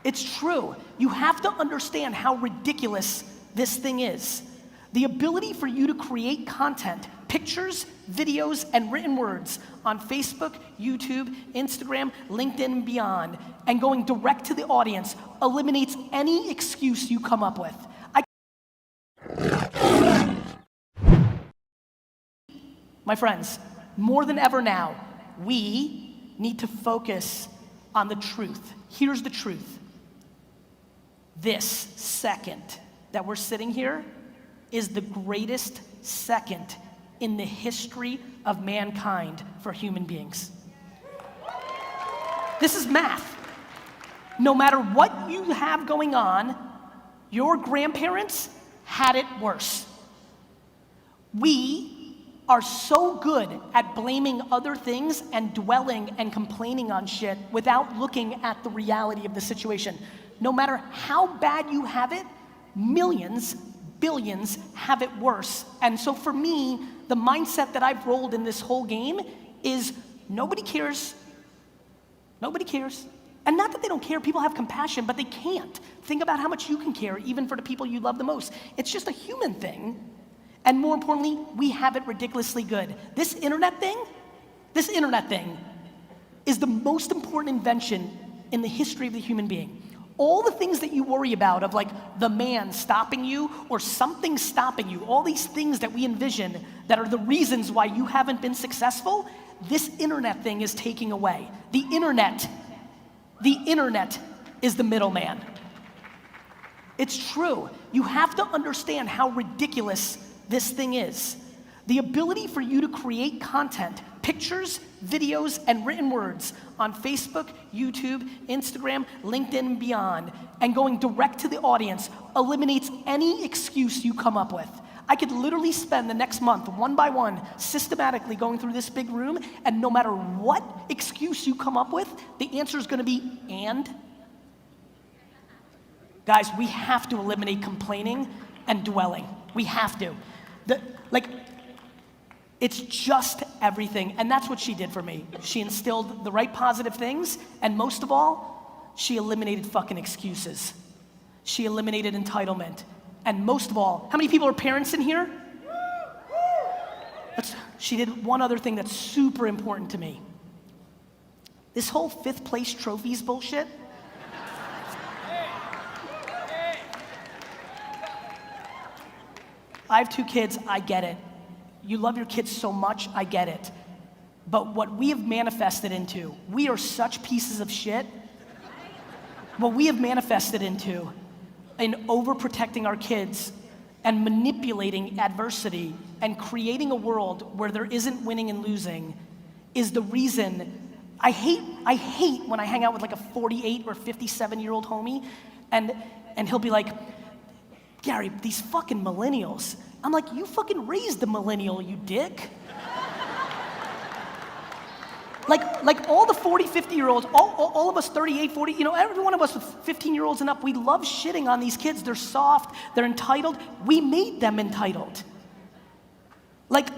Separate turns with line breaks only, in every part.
It's true. You have to understand how ridiculous this thing is. The ability for you to create content, pictures, videos, and written words on Facebook, YouTube, Instagram, LinkedIn, and beyond, and going direct to the audience eliminates any excuse you come up with. My friends, more than ever now, we need to focus on the truth. Here's the truth. This second that we're sitting here is the greatest second in the history of mankind for human beings. This is math. No matter what you have going on, your grandparents had it worse. We are so good at blaming other things and dwelling and complaining on shit without looking at the reality of the situation. No matter how bad you have it, millions, billions have it worse. And so for me, the mindset that I've rolled in this whole game is nobody cares. Nobody cares. And not that they don't care, people have compassion, but they can't. Think about how much you can care, even for the people you love the most. It's just a human thing. And more importantly, we have it ridiculously good. This internet thing is the most important invention in the history of the human being. All the things that you worry about of like the man stopping you or something stopping you, all these things that we envision that are the reasons why you haven't been successful, this internet thing is taking away. The internet is the middleman. It's true. You have to understand how ridiculous this thing is. The ability for you to create content, pictures, videos, and written words on Facebook, YouTube, Instagram, LinkedIn, and beyond, and going direct to the audience eliminates any excuse you come up with. I could literally spend the next month, one by one, systematically going through this big room, and no matter what excuse you come up with, the answer is gonna be, and? Guys, we have to eliminate complaining and dwelling. We have to. It's just everything, and that's what she did for me. She instilled the right positive things, and most of all, she eliminated fucking excuses. She eliminated entitlement. And most of all, how many people are parents in here? She did one other thing that's super important to me. This whole 5th place trophies bullshit. I have 2 kids, I get it. You love your kids so much, I get it. But what we have manifested into, we are such pieces of shit. What we have manifested into in overprotecting our kids and manipulating adversity and creating a world where there isn't winning and losing is the reason I hate when I hang out with like a 48 or 57-year-old homie and he'll be like, Gary, these fucking millennials. I'm like, you fucking raised the millennial, you dick. Like all the 40, 50-year-olds, all of us 38, 40, you know, every one of us with 15-year-olds and up, we love shitting on these kids. They're soft, they're entitled. We made them entitled. Like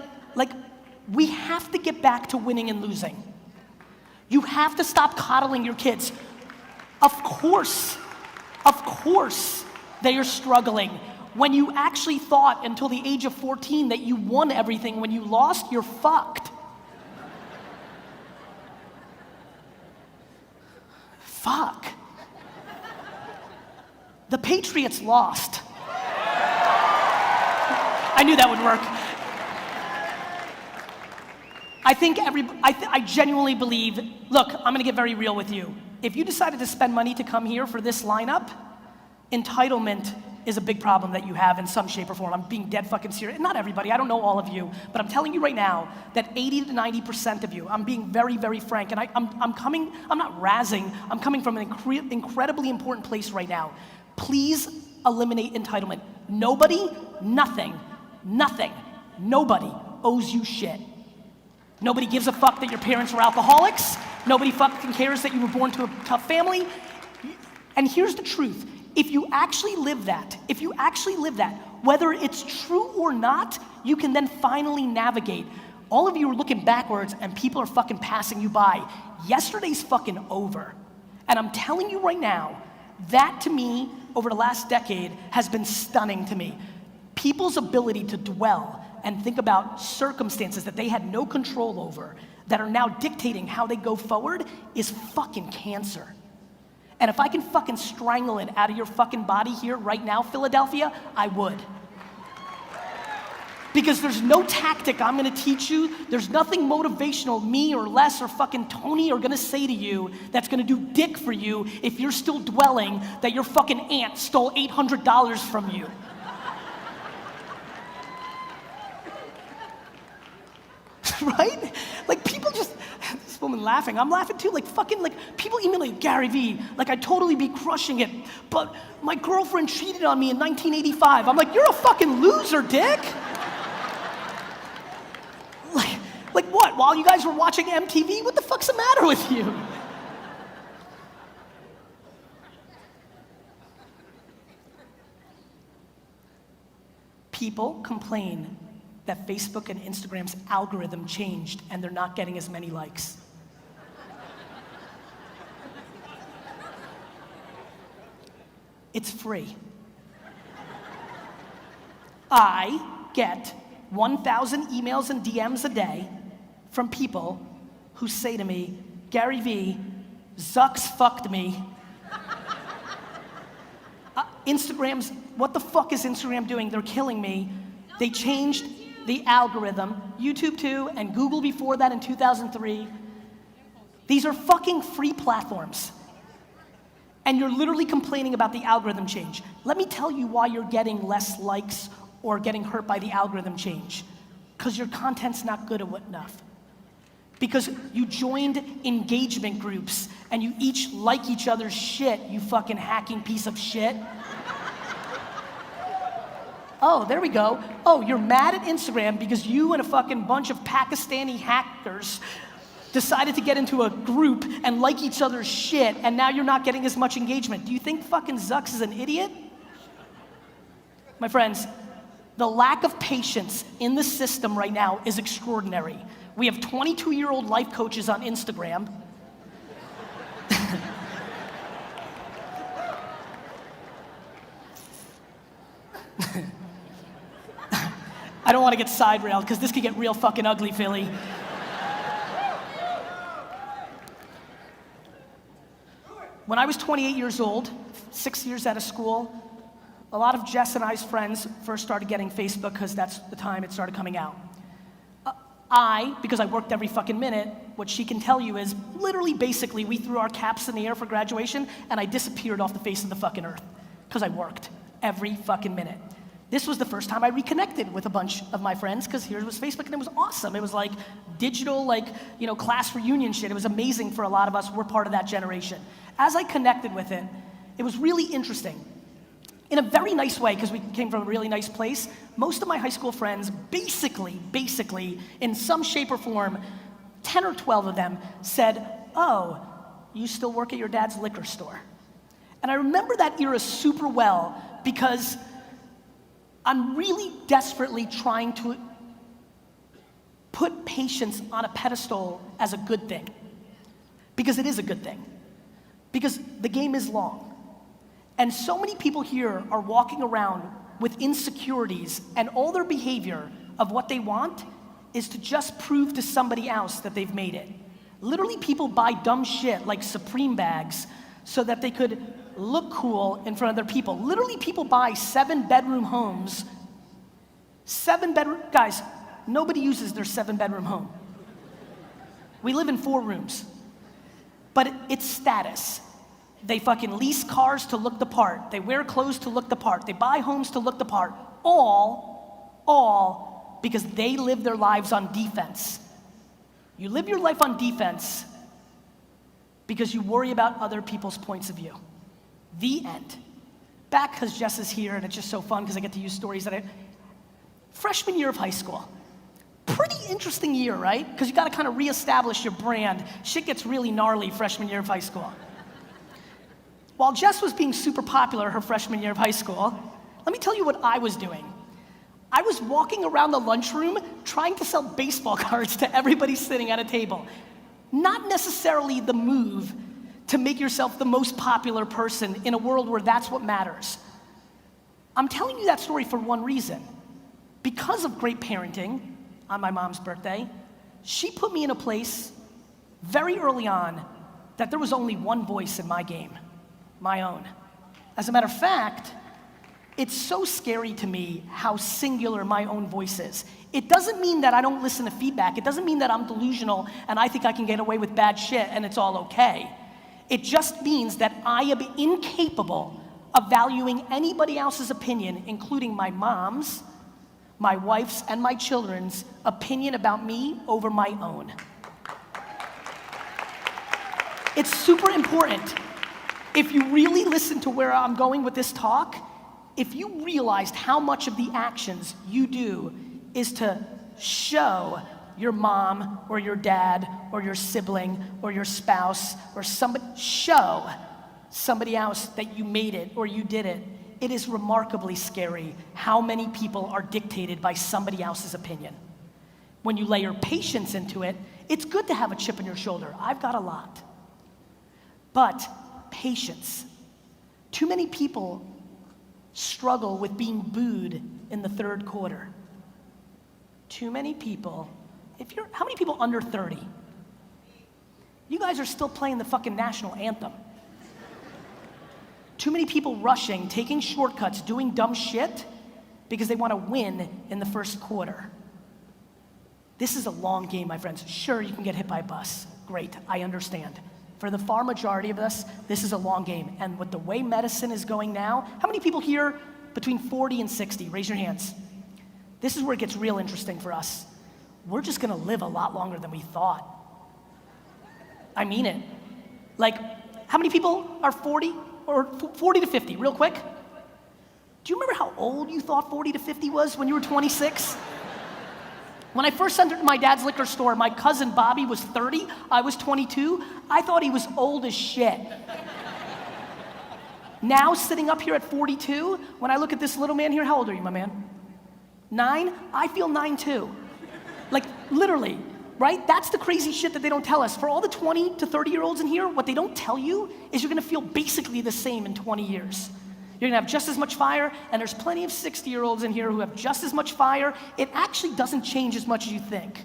we have to get back to winning and losing. You have to stop coddling your kids. Of course, they are struggling. When you actually thought until the age of 14 that you won everything, when you lost, you're fucked. Fuck. The Patriots lost. I knew that would work. I genuinely believe, look, I'm gonna get very real with you. If you decided to spend money to come here for this lineup, entitlement is a big problem that you have in some shape or form. I'm being dead fucking serious. Not everybody, I don't know all of you, but I'm telling you right now that 80 to 90% of you, I'm being very, very frank, and I'm not razzing, I'm coming from an incredibly important place right now. Please eliminate entitlement. Nobody, nothing, nobody owes you shit. Nobody gives a fuck that your parents were alcoholics. Nobody fucking cares that you were born to a tough family. And here's the truth. If you actually live that, whether it's true or not, you can then finally navigate. All of you are looking backwards and people are fucking passing you by. Yesterday's fucking over. And I'm telling you right now, That to me, over the last decade, has been stunning to me. People's ability to dwell and think about circumstances that they had no control over that are now dictating how they go forward is fucking cancer. And if I can fucking strangle it out of your fucking body here right now, Philadelphia, I would. Because there's no tactic I'm gonna teach you, there's nothing motivational me or Les or fucking Tony are gonna say to you that's gonna do dick for you if you're still dwelling that your fucking aunt stole $800 from you. Right? Like people just, this woman laughing, I'm laughing too, like fucking like people email like, Gary V, like I'd totally be crushing it, but my girlfriend cheated on me in 1985. I'm like, you're a fucking loser, dick. Like what, while you guys were watching MTV? What the fuck's the matter with you? People complain that Facebook and Instagram's algorithm changed and they're not getting as many likes. It's free. I get 1,000 emails and DMs a day from people who say to me, Gary V, Zucks fucked me. Instagram's, what the fuck is Instagram doing? They're killing me. They changed the algorithm, YouTube too, and Google before that in 2003. These are fucking free platforms. And you're literally complaining about the algorithm change. Let me tell you why you're getting less likes or getting hurt by the algorithm change. Because your content's not good enough. Because you joined engagement groups and you each like each other's shit, you fucking hacking piece of shit. Oh, there we go. Oh, you're mad at Instagram because you and a fucking bunch of Pakistani hackers decided to get into a group and like each other's shit, and now you're not getting as much engagement. Do you think fucking Zucks is an idiot? My friends, the lack of patience in the system right now is extraordinary. We have 22-year-old life coaches on Instagram. I don't want to get side railed because this could get real fucking ugly, Philly. When I was 28 years old, 6 years out of school, a lot of Jess and I's friends first started getting Facebook because that's the time it started coming out. Because I worked every fucking minute, what she can tell you is literally basically we threw our caps in the air for graduation and I disappeared off the face of the fucking earth because I worked every fucking minute. This was the first time I reconnected with a bunch of my friends because here was Facebook and it was awesome. It was like digital, like, you know, class reunion shit. It was amazing for a lot of us. We're part of that generation. As I connected with it, it was really interesting. In a very nice way, because we came from a really nice place, most of my high school friends basically, in some shape or form, 10 or 12 of them said, oh, you still work at your dad's liquor store. And I remember that era super well because I'm really desperately trying to put patience on a pedestal as a good thing. Because it is a good thing. Because the game is long. And so many people here are walking around with insecurities and all their behavior of what they want is to just prove to somebody else that they've made it. Literally people buy dumb shit like Supreme bags so that they could look cool in front of their people. Literally people buy 7-bedroom homes. 7-bedroom, guys, nobody uses their 7-bedroom home. We live in 4 rooms. But it's status. They fucking lease cars to look the part. They wear clothes to look the part. They buy homes to look the part. All because they live their lives on defense. You live your life on defense because you worry about other people's points of view. The end. Back because Jess is here and it's just so fun because I get to use stories that freshman year of high school. Pretty interesting year, right? Because you got to kind of reestablish your brand. Shit gets really gnarly freshman year of high school. While Jess was being super popular her freshman year of high school, let me tell you what I was doing. I was walking around the lunchroom trying to sell baseball cards to everybody sitting at a table. Not necessarily the move to make yourself the most popular person in a world where that's what matters. I'm telling you that story for one reason. Because of great parenting on my mom's birthday, she put me in a place very early on that there was only one voice in my game, my own. As a matter of fact, it's so scary to me how singular my own voice is. It doesn't mean that I don't listen to feedback. It doesn't mean that I'm delusional and I think I can get away with bad shit and it's all okay. It just means that I am incapable of valuing anybody else's opinion, including my mom's, my wife's, and my children's opinion about me over my own. It's super important. If you really listen to where I'm going with this talk, if you realized how much of the actions you do is to show your mom or your dad or your sibling or your spouse or somebody, show somebody else that you made it or you did it, it is remarkably scary how many people are dictated by somebody else's opinion. When you layer patience into it, it's good to have a chip on your shoulder. I've got a lot. But patience. Too many people struggle with being booed in the third quarter. Too many people. How many people under 30? You guys are still playing the fucking national anthem. Too many people rushing, taking shortcuts, doing dumb shit because they want to win in the first quarter. This is a long game, my friends. Sure, you can get hit by a bus. Great, I understand. For the far majority of us, this is a long game. And with the way medicine is going now, how many people here between 40 and 60? Raise your hands. This is where it gets real interesting for us. We're just gonna live a lot longer than we thought. I mean it. Like, how many people are 40 or 40 to 50, real quick? Do you remember how old you thought 40 to 50 was when you were 26? When I first entered my dad's liquor store, my cousin Bobby was 30, I was 22. I thought he was old as shit. Now, sitting up here at 42, when I look at this little man here, how old are you, my man? 9? I feel 9 too. Like, literally, right? That's the crazy shit that they don't tell us. For all the 20 to 30-year-olds in here, what they don't tell you is you're gonna feel basically the same in 20 years. You're gonna have just as much fire, and there's plenty of 60-year-olds in here who have just as much fire. It actually doesn't change as much as you think.